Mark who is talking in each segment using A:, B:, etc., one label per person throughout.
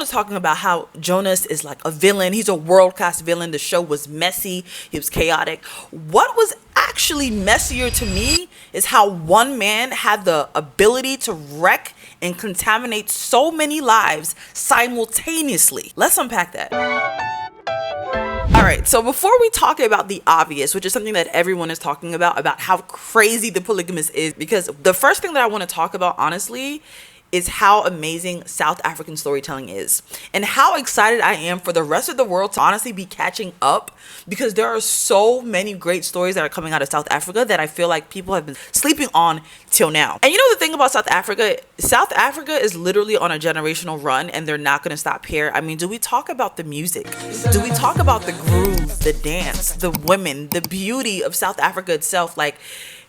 A: is talking about how Jonas is like a villain. He's a world-class villain. The show was messy. It was chaotic. What was actually messier to me is how one man had the ability to wreck and contaminate so many lives simultaneously. Let's unpack that. All right, so before we talk about the obvious, which is something that everyone is talking about how crazy the Polygamist is, because the first thing that I want to talk about, honestly, is how amazing South African storytelling is and how excited I am for the rest of the world to honestly be catching up, because there are so many great stories that are coming out of South Africa that I feel like people have been sleeping on till now. And you know the thing about South Africa is literally on a generational run, and they're not going to stop here. I mean, do we talk about the music? Do we talk about the groove, the dance, the women, the beauty of South Africa itself? Like,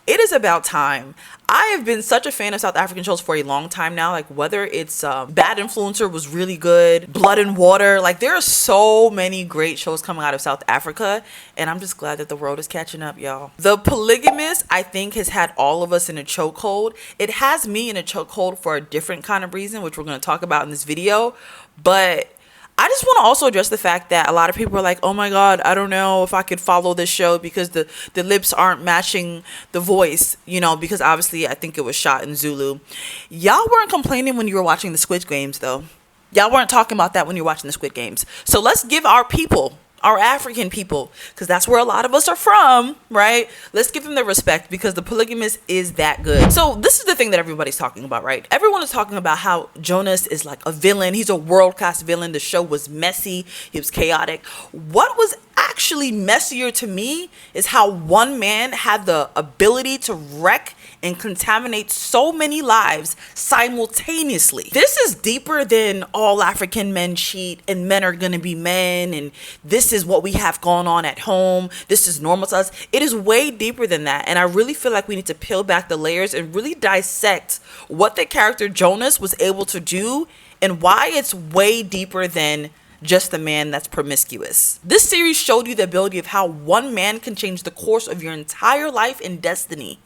A: it is about time. I have been such a fan of South African shows for a long time now. Like, whether it's Bad Influencer was really good, Blood and Water. Like, there are so many great shows coming out of South Africa, and I'm just glad that the world is catching up, y'all. The Polygamist, I think, has had all of us in a chokehold. It has me in a chokehold for a different kind of reason, which we're going to talk about in this video. But I just want to also address the fact that a lot of people are like, oh my God, I don't know if I could follow this show because the lips aren't matching the voice, you know, because obviously I think it was shot in Zulu. Y'all weren't complaining when you were watching the Squid Games, though. Y'all weren't talking about that when you were watching the Squid Games. So let's give our people, our African people, because that's where a lot of us are from, right? Let's give them the respect, because the Polygamist is that good. So this is the thing that everybody's talking about, right? Everyone is talking about how Jonas is like a villain. He's a world-class villain. The show was messy. It was chaotic. What was actually messier to me is how one man had the ability to wreck and contaminate so many lives simultaneously. This is deeper than all African men cheat and men are gonna be men and this is what we have going on at home. This is normal to us. It is way deeper than that, and I really feel like we need to peel back the layers and really dissect what the character Jonas was able to do and why it's way deeper than just a man that's promiscuous. This series showed you the ability of how one man can change the course of your entire life and destiny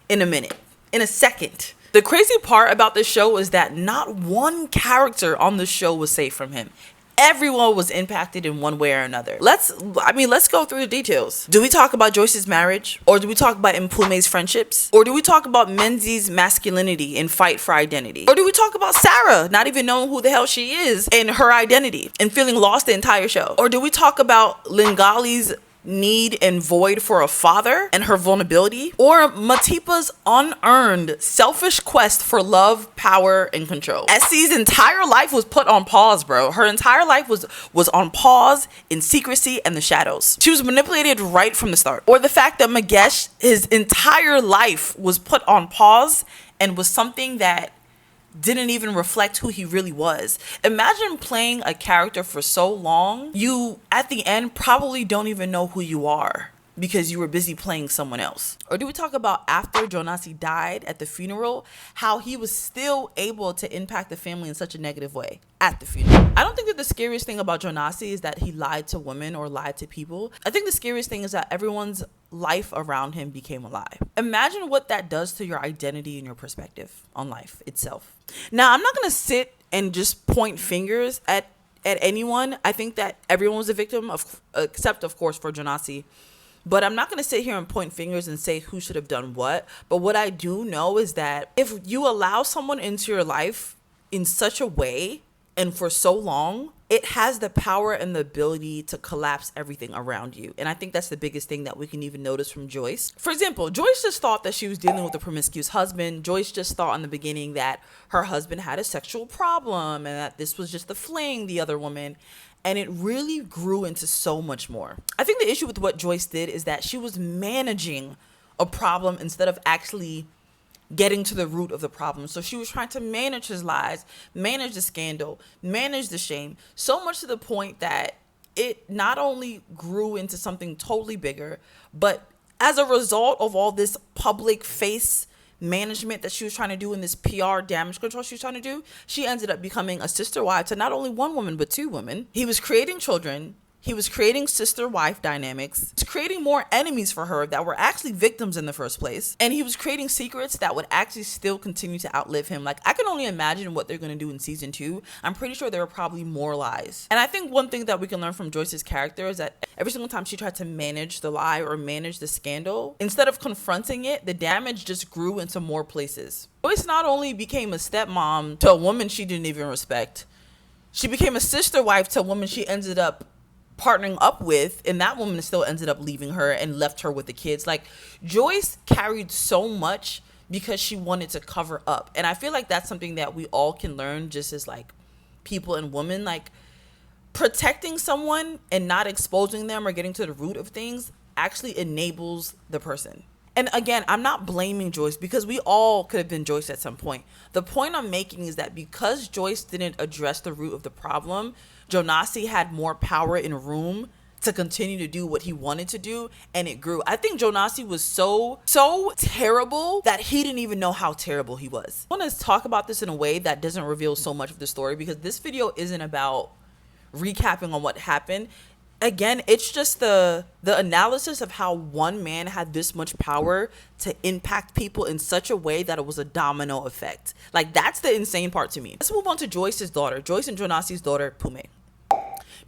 A: in a minute, in a second. The crazy part about this show is that not one character on the show was safe from him. Everyone was impacted in one way or another. Let's go through the details. Do we talk about Joyce's marriage? Or do we talk about Pumé's friendships? Or do we talk about Mensy's masculinity and fight for identity? Or do we talk about Sarah not even knowing who the hell she is and her identity and feeling lost the entire show? Or do we talk about Lingali's need and void for a father and her vulnerability? Or Matipa's unearned selfish quest for love, power, and control? Essie's entire life was put on pause, bro. Her entire life was on pause in secrecy and the shadows. She was manipulated right from the start. Or the fact that Magesh, his entire life was put on pause and was something that didn't even reflect who he really was. Imagine playing a character for so long, you at the end probably don't even know who you are because you were busy playing someone else. Or do we talk about after Jonasi died at the funeral, how he was still able to impact the family in such a negative way at the funeral? I don't think that the scariest thing about Jonasi is that he lied to women or lied to people. I think the scariest thing is that everyone's life around him became a lie. Imagine what that does to your identity and your perspective on life itself. Now, I'm not going to sit and just point fingers at anyone. I think that everyone was a victim, except, of course, for Jonasi. But I'm not going to sit here and point fingers and say who should have done what. But what I do know is that if you allow someone into your life in such a way and for so long, it has the power and the ability to collapse everything around you. And I think that's the biggest thing that we can even notice from Joyce. For example, Joyce just thought that she was dealing with a promiscuous husband. Joyce just thought in the beginning that her husband had a sexual problem and that this was just the fling, the other woman. And it really grew into so much more. I think the issue with what Joyce did is that she was managing a problem instead of actually getting to the root of the problem. So she was trying to manage his lies, manage the scandal, manage the shame, so much to the point that it not only grew into something totally bigger, but as a result of all this public face management that she was trying to do in this PR damage control she was trying to do, she ended up becoming a sister wife to not only one woman, but two women. He was creating children, He was creating sister-wife dynamics. He was creating more enemies for her that were actually victims in the first place. And he was creating secrets that would actually still continue to outlive him. Like, I can only imagine what they're going to do in season 2. I'm pretty sure there are probably more lies. And I think one thing that we can learn from Joyce's character is that every single time she tried to manage the lie or manage the scandal, instead of confronting it, the damage just grew into more places. Joyce not only became a stepmom to a woman she didn't even respect, she became a sister wife to a woman she ended up partnering up with, and that woman still ended up leaving her and left her with the kids. Like, Joyce carried so much because she wanted to cover up. And I feel like that's something that we all can learn just as like people and women. Like, protecting someone and not exposing them or getting to the root of things actually enables the person. And again, I'm not blaming Joyce because we all could have been Joyce at some point. The point I'm making is that because Joyce didn't address the root of the problem, Jonasi had more power in room to continue to do what he wanted to do, and it grew. I think Jonasi was so terrible that he didn't even know how terrible he was. I want to talk about this in a way that doesn't reveal so much of the story, because this video isn't about recapping on what happened. Again, it's just the analysis of how one man had this much power to impact people in such a way that it was a domino effect. Like, that's the insane part to me. Let's move on to Joyce's daughter, Joyce and Jonasi's daughter, Pumé.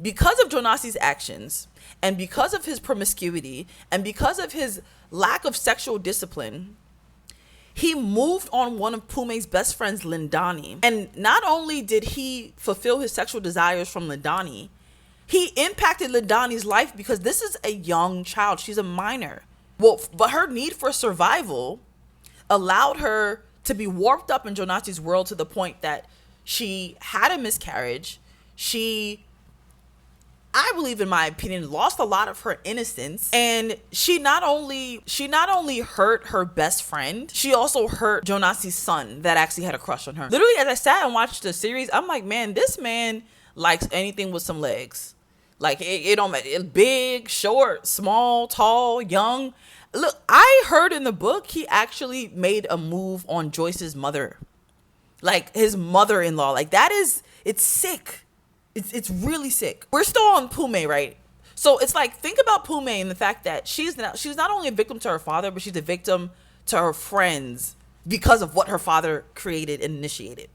A: Because of Jonasi's actions, and because of his promiscuity, and because of his lack of sexual discipline, he moved on one of Pumé's best friends, Lindani. And not only did he fulfill his sexual desires from Lindani, he impacted Lindani's life because this is a young child. She's a minor. Well, but her need for survival allowed her to be warped up in Jonasi's world to the point that she had a miscarriage. She, I believe, in my opinion, lost a lot of her innocence. And she not only hurt her best friend, she also hurt Jonasi's son that actually had a crush on her. Literally, as I sat and watched the series, I'm like, man, this man likes anything with some legs. Like, it don't matter. It's big, short, small, tall, young. Look, I heard in the book he actually made a move on Joyce's mother. Like, his mother-in-law. Like, that is, it's sick. It's really sick. We're still on Pumé, right? So it's like, think about Pumé and the fact that she's not only a victim to her father, but she's a victim to her friends because of what her father created and initiated.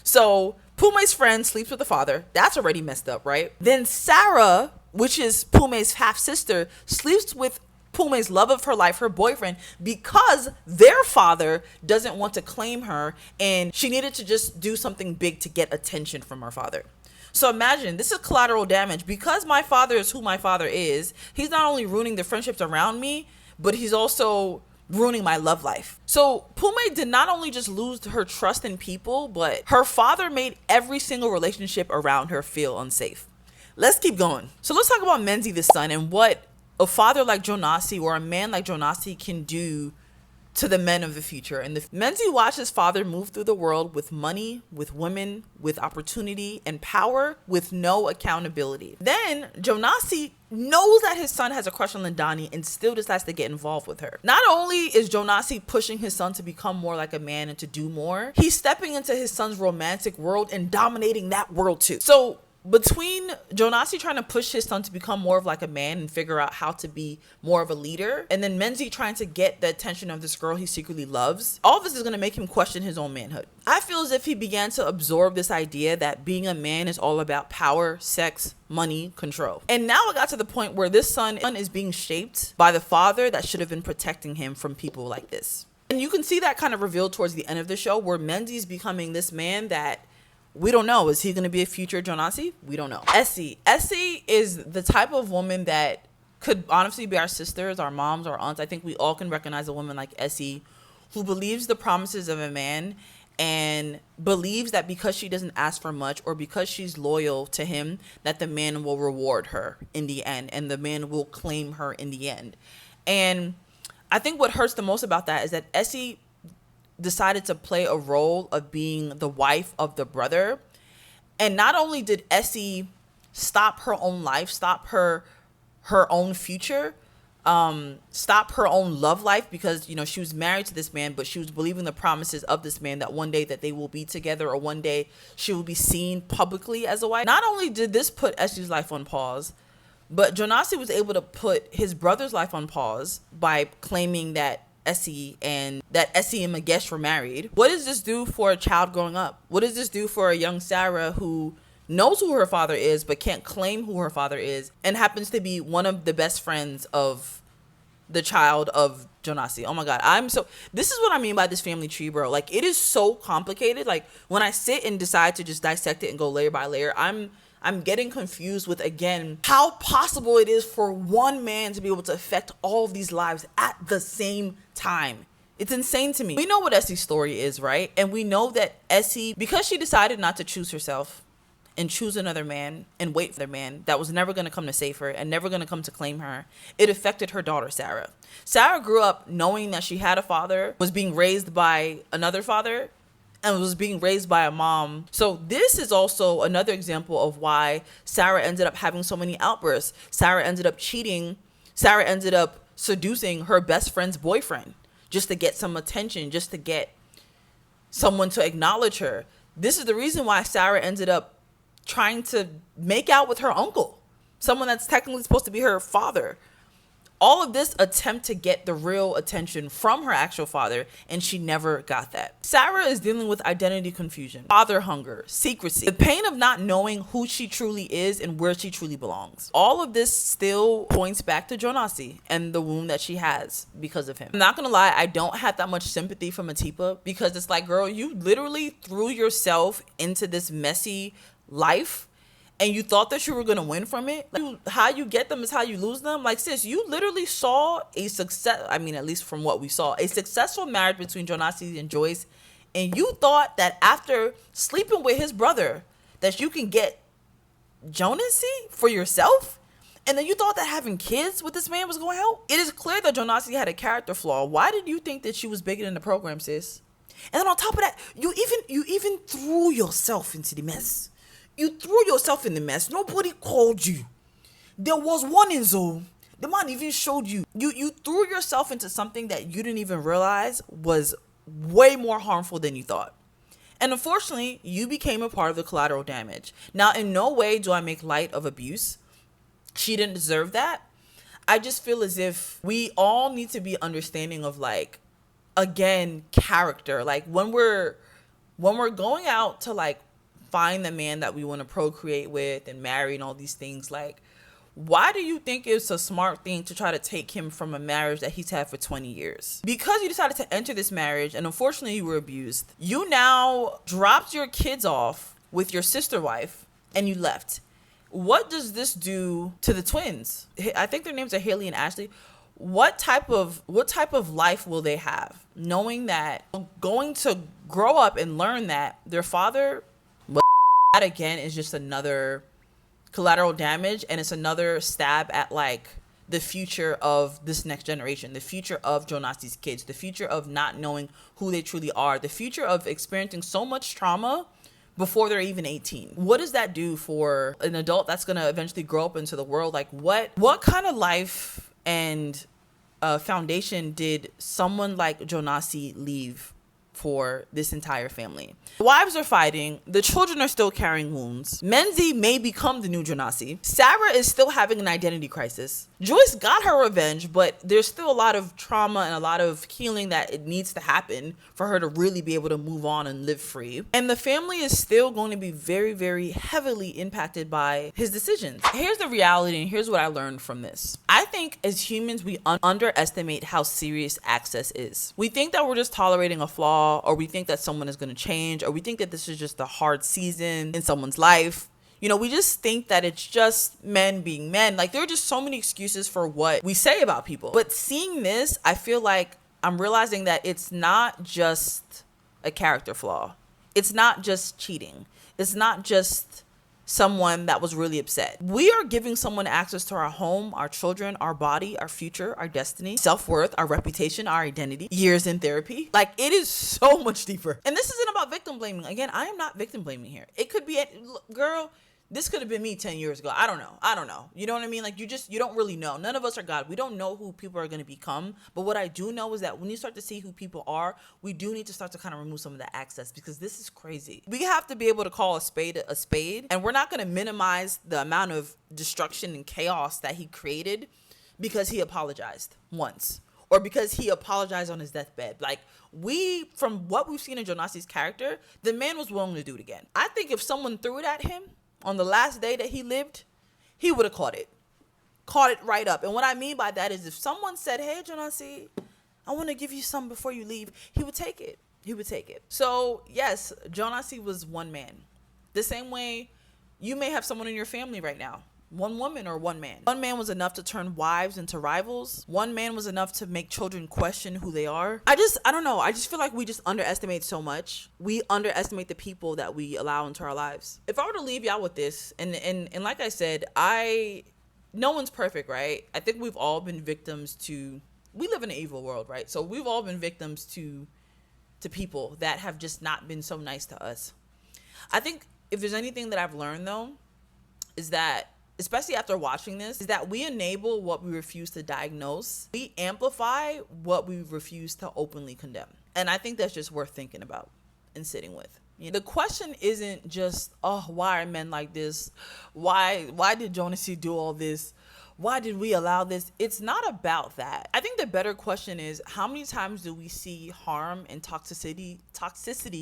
A: So Pumé's friend sleeps with the father. That's already messed up, right? Then Sarah, which is Pumé's half-sister, sleeps with Pumé's love of her life, her boyfriend, because their father doesn't want to claim her, and she needed to just do something big to get attention from her father. So imagine, this is collateral damage. Because my father is who my father is, he's not only ruining the friendships around me, but he's also ruining my love life. So Pumé did not only just lose her trust in people, but her father made every single relationship around her feel unsafe. Let's keep going. So let's talk about Mensy, the son, and what a father like Jonasi or a man like Jonasi can do to the men of the future. And Mensy watched his father move through the world with money, with women, with opportunity and power, with no accountability. Then Jonasi knows that his son has a crush on Lindani and still decides to get involved with her. Not only is Jonasi pushing his son to become more like a man and to do more, he's stepping into his son's romantic world and dominating that world too. So between Jonasi trying to push his son to become more of like a man and figure out how to be more of a leader, and then Mensy trying to get the attention of this girl he secretly loves, all of this is going to make him question his own manhood. I feel as if he began to absorb this idea that being a man is all about power, sex, money, control. And now it got to the point where this son is being shaped by the father that should have been protecting him from people like this. And you can see that kind of revealed towards the end of the show, where Mensy's becoming this man that we don't know. Is he going to be a future Jonasi? We don't know. Essie is the type of woman that could honestly be our sisters, our moms, our aunts. I think we all can recognize a woman like Essie who believes the promises of a man and believes that because she doesn't ask for much or because she's loyal to him, that the man will reward her in the end and the man will claim her in the end. And I think what hurts the most about that is that Essie decided to play a role of being the wife of the brother. And not only did Essie stop her own life, stop her own future, stop her own love life, because, you know, she was married to this man, but she was believing the promises of this man that one day that they will be together or one day she will be seen publicly as a wife. Not only did this put Essie's life on pause, But Jonasi was able to put his brother's life on pause by claiming that Essie and Magesh were married. What does this do for a child growing up? What does this do for a young Sarah who knows who her father is but can't claim who her father is and happens to be one of the best friends of the child of Jonasi? Oh my God. This is what I mean by this family tree, bro. Like, it is so complicated. Like, when I sit and decide to just dissect it and go layer by layer, I'm getting confused with, again, how possible it is for one man to be able to affect all of these lives at the same time. It's insane to me. We know what Essie's story is, right? And we know that Essie, because she decided not to choose herself and choose another man and wait for the man that was never going to come to save her and never going to come to claim her, it affected her daughter, Sarah. Sarah grew up knowing that she had a father, was being raised by another father, and was being raised by a mom. So this is also another example of why Sarah ended up having so many outbursts. Sarah ended up cheating. Sarah ended up seducing her best friend's boyfriend just to get some attention, just to get someone to acknowledge her. This is the reason why Sarah ended up trying to make out with her uncle, someone that's technically supposed to be her father. All of this attempt to get the real attention from her actual father, and she never got that. Sarah is dealing with identity confusion, father hunger, secrecy, the pain of not knowing who she truly is and where she truly belongs. All of this still points back to Jonasi and the wound that she has because of him. I'm not gonna lie, I don't have that much sympathy for Matipa, because it's like, girl, you literally threw yourself into this messy life and you thought that you were going to win from it. Like, how you get them is how you lose them. Like, sis, you literally saw a success, I mean, at least from what we saw, a successful marriage between Jonasi and Joyce. And you thought that after sleeping with his brother, that you can get Jonasi for yourself? And then you thought that having kids with this man was going to help? It is clear that Jonasi had a character flaw. Why did you think that she was bigger than the program, sis? And then on top of that, you even threw yourself into the mess. You threw yourself in the mess. Nobody called you. There was one in Zoom. The man even showed you. You threw yourself into something that you didn't even realize was way more harmful than you thought. And unfortunately, you became a part of the collateral damage. Now, in no way do I make light of abuse. She didn't deserve that. I just feel as if we all need to be understanding of, like, again, character. Like, when we're going out to, like, find the man that we want to procreate with and marry and all these things, like, why do you think it's a smart thing to try to take him from a marriage that he's had for 20 years? Because you decided to enter this marriage and unfortunately you were abused. You now dropped your kids off with your sister wife and you left. What does this do to the twins? I think their names are Haley and Ashley. What type of life will they have, knowing that going to grow up and learn that their father, that again is just another collateral damage, and it's another stab at, like, the future of this next generation, the future of Jonasi's kids, the future of not knowing who they truly are, the future of experiencing so much trauma before they're even 18. What does that do for an adult that's going to eventually grow up into the world? Like, what kind of life and foundation did someone like Jonasi leave for this entire family? The wives are fighting. The children are still carrying wounds. Mensy may become the new Jonasi. Sarah is still having an identity crisis. Joyce got her revenge, but there's still a lot of trauma and a lot of healing that it needs to happen for her to really be able to move on and live free. And the family is still going to be very, very heavily impacted by his decisions. Here's the reality, and here's what I learned from this. I think as humans, we underestimate how serious access is. We think that we're just tolerating a flaw, or we think that someone is going to change, or we think that this is just a hard season in someone's life. You know, we just think that it's just men being men. Like, there are just so many excuses for what we say about people. But seeing this, I feel like I'm realizing that it's not just a character flaw. It's not just cheating. It's not just someone that was really upset. We are giving someone access to our home, our children, our body, our future, our destiny, self-worth, our reputation, our identity, years in therapy. Like, it is so much deeper. And this isn't about victim blaming. Again, I am not victim blaming here. It could be, girl, this could have been me 10 years ago. I don't know. You know what I mean? Like, you don't really know. None of us are God. We don't know who people are going to become. But what I do know is that when you start to see who people are, we do need to start to kind of remove some of the access, because this is crazy. We have to be able to call a spade a spade. And we're not going to minimize the amount of destruction and chaos that he created because he apologized once, or because he apologized on his deathbed. Like, from what we've seen in Jonasi's character, the man was willing to do it again. I think if someone threw it at him on the last day that he lived, he would have caught it right up. And what I mean by that is, if someone said, hey, Jonasi, I want to give you some before you leave, he would take it. So yes, Jonasi was one man. The same way you may have someone in your family right now, one woman or one man. One man was enough to turn wives into rivals. One man was enough to make children question who they are. I don't know. I just feel like we just underestimate so much. We underestimate the people that we allow into our lives. If I were to leave y'all with this, and like I said, no one's perfect, right? I think we've all been victims to, we live in an evil world, right? So we've all been victims to people that have just not been so nice to us. I think if there's anything that I've learned, though, is that, especially after watching this, is that we enable what we refuse to diagnose. We amplify what we refuse to openly condemn. And I think that's just worth thinking about and sitting with. You know, the question isn't just, oh, why are men like this? Why did Jonasi do all this? Why did we allow this? It's not about that. I think the better question is, how many times do we see harm and toxicity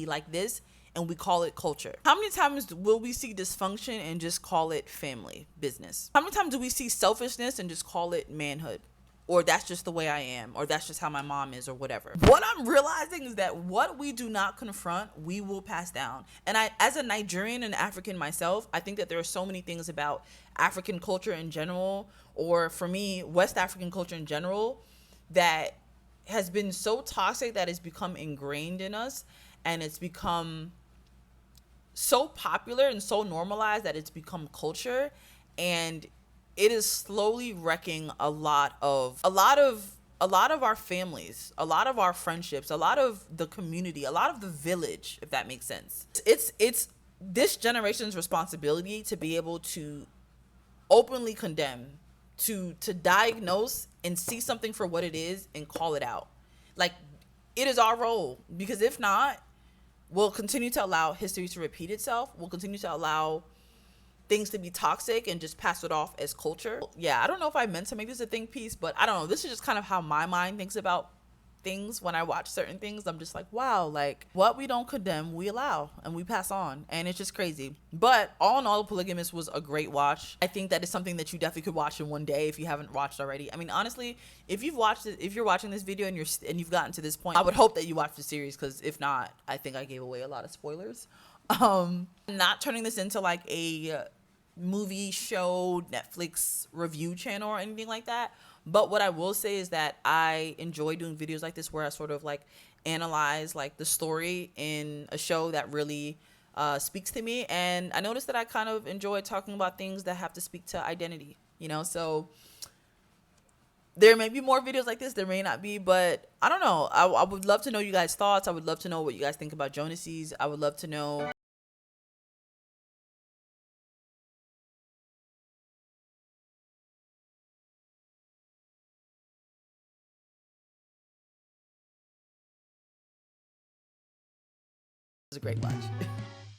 A: like this, and we call it culture? How many times will we see dysfunction and just call it family business? How many times do we see selfishness and just call it manhood? Or that's just the way I am, or that's just how my mom is, or whatever. What I'm realizing is that what we do not confront, we will pass down. And as a Nigerian and African myself, I think that there are so many things about African culture in general, or for me, West African culture in general, that has been so toxic that it's become ingrained in us, and it's become so popular and so normalized that it's become culture. And it is slowly wrecking a lot of our families, a lot of our friendships, a lot of the community, a lot of the village, if that makes sense. It's this generation's responsibility to be able to openly condemn, to diagnose and see something for what it is and call it out. Like, it is our role, because if not, we'll continue to allow history to repeat itself. We'll continue to allow things to be toxic and just pass it off as culture. Yeah, I don't know if I meant to make this a think piece, but I don't know. This is just kind of how my mind thinks about things when I watch certain things. I'm just like, wow, like, what we don't condemn, we allow and we pass on. And it's just crazy. But all in all, Polygamist was a great watch. I think that is something that you definitely could watch in one day if you haven't watched already. I mean, honestly, if you've watched it, if you're watching this video and you've gotten to this point, I would hope that you watch the series, because if not, I think I gave away a lot of spoilers. Not turning this into like a movie show Netflix review channel or anything like that, but what I will say is that I enjoy doing videos like this, where I sort of like analyze like the story in a show that really speaks to me. And I noticed that I kind of enjoy talking about things that have to speak to identity, you know. So there may be more videos like this, there may not be, but I don't know. I would love to know you guys' thoughts. I would love to know what you guys think about Jonasi's. I would love to know It was a great watch.